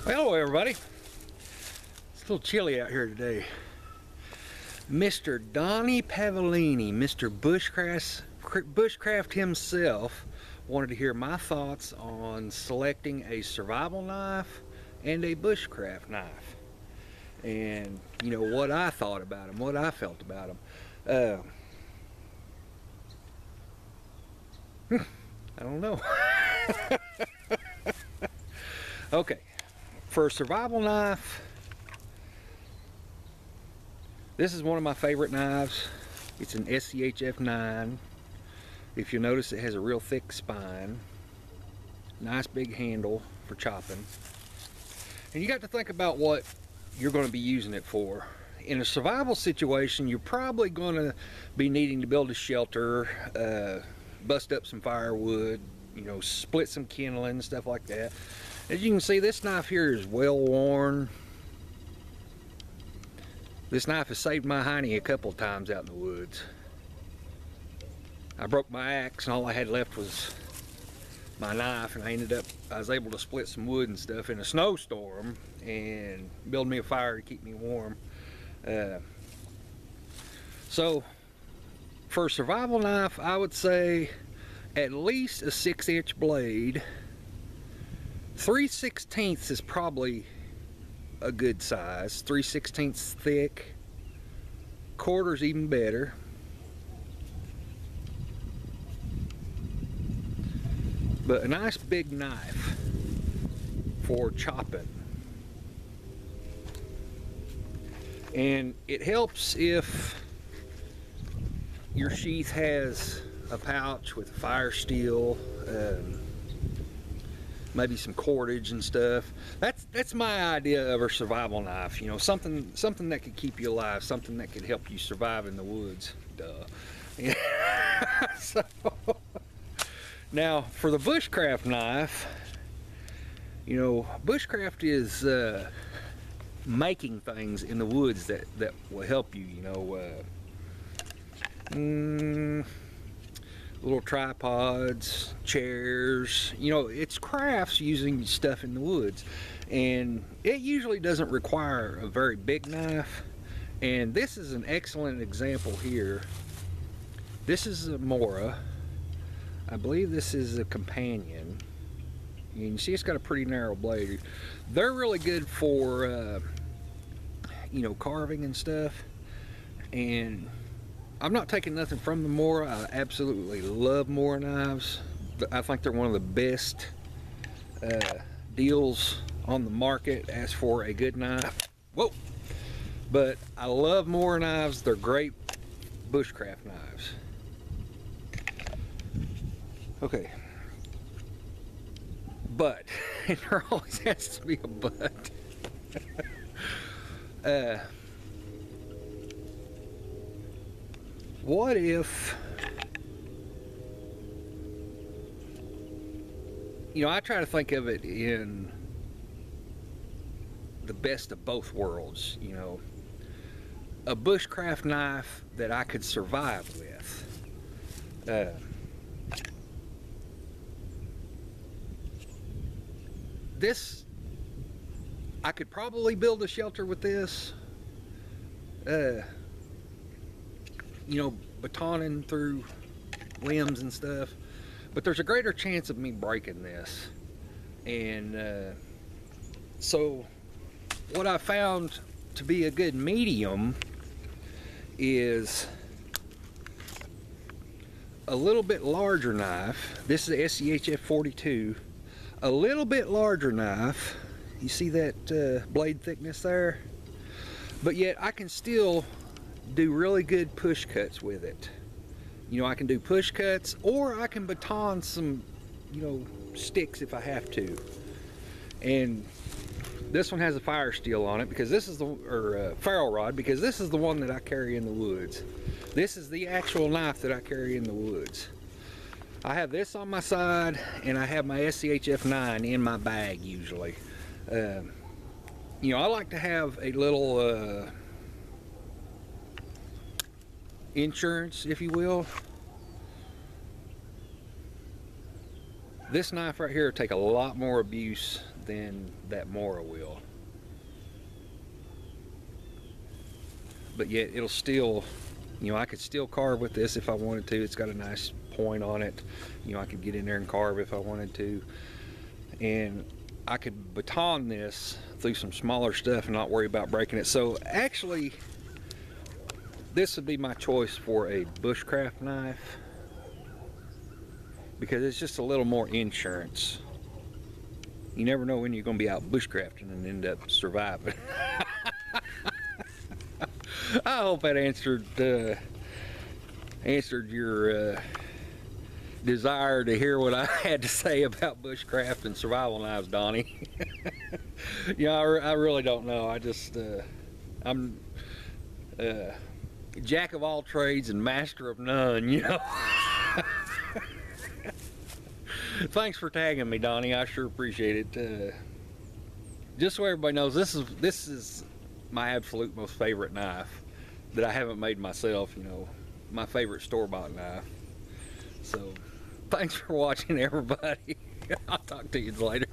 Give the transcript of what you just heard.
Hello everybody. It's a little chilly out here today. Mr. Donnie Pavellini, Mr. Bushcraft himself, wanted to hear my thoughts on selecting a survival knife and a bushcraft knife. And, you know, what I thought about them, what I felt about them. I don't know. Okay, for a survival knife, this is one of my favorite knives. It's an SCHF 9. If you notice, it has a real thick spine, nice big handle for chopping. And you got to think about what you're going to be using it for. In a survival situation, you're probably going to be needing to build a shelter, bust up some firewood, you know, split some kindling, stuff like that. As you can see, this knife here is well worn. This knife has saved my hiney a couple of times out in the woods. I broke my axe and all I had left was my knife, and I was able to split some wood and stuff in a snowstorm and build me a fire to keep me warm. So for a survival knife, I would say at least a 6-inch blade. 3/16 is probably a good size. 3/16 thick. Quarters even better. But a nice big knife for chopping. And it helps if your sheath has a pouch with fire steel, maybe some cordage and stuff. That's my idea of a survival knife. You know, something that could keep you alive, something that could help you survive in the woods. Duh. So, now for the bushcraft knife, you know, bushcraft is making things in the woods that will help you. You know, little tripods, chairs, you know, it's crafts using stuff in the woods. And it usually doesn't require a very big knife. And this is an excellent example here. This is a Mora. I believe this is a companion. You can see it's got a pretty narrow blade. They're really good for, you know, carving and stuff. And I'm not taking nothing from the Mora. I absolutely love Mora knives. I think they're one of the best deals on the market as for a good knife. Whoa! But I love Mora knives. They're great bushcraft knives. Okay. But, and there always has to be a but. What if, you know, I try to think of it in the best of both worlds, you know, a bushcraft knife that I could survive with. This, I could probably build a shelter with this. You know, batoning through limbs and stuff, but there's a greater chance of me breaking this. And so what I found to be a good medium is a little bit larger knife. This is a SCHF 42. A little bit larger knife. You see that blade thickness there? But yet I can still do really good push cuts with it. You know, I can do push cuts, or I can baton some, you know, sticks if I have to. And this one has a fire steel on it because this is the, or ferro rod, because this is the one that I carry in the woods. This is the actual knife that I carry in the woods. I have this on my side, and I have my SCHF 9 in my bag usually. You know, I like to have a little insurance, if you will. This knife right here will take a lot more abuse than that Mora will. But yet it'll still, you know, I could still carve with this if I wanted to. It's got a nice point on it. You know, I could get in there and carve if I wanted to. And I could baton this through some smaller stuff and not worry about breaking it. So actually, this would be my choice for a bushcraft knife, because it's just a little more insurance. You never know when you're going to be out bushcrafting and end up surviving. I hope that answered your desire to hear what I had to say about bushcraft and survival knives, Donnie. Yeah, I really don't know. I just I'm jack of all trades and master of none, you know. Thanks for tagging me, Donnie. I sure appreciate it. Just so everybody knows, this is my absolute most favorite knife that I haven't made myself, you know, my favorite store-bought knife. So thanks for watching, everybody. I'll talk to you later.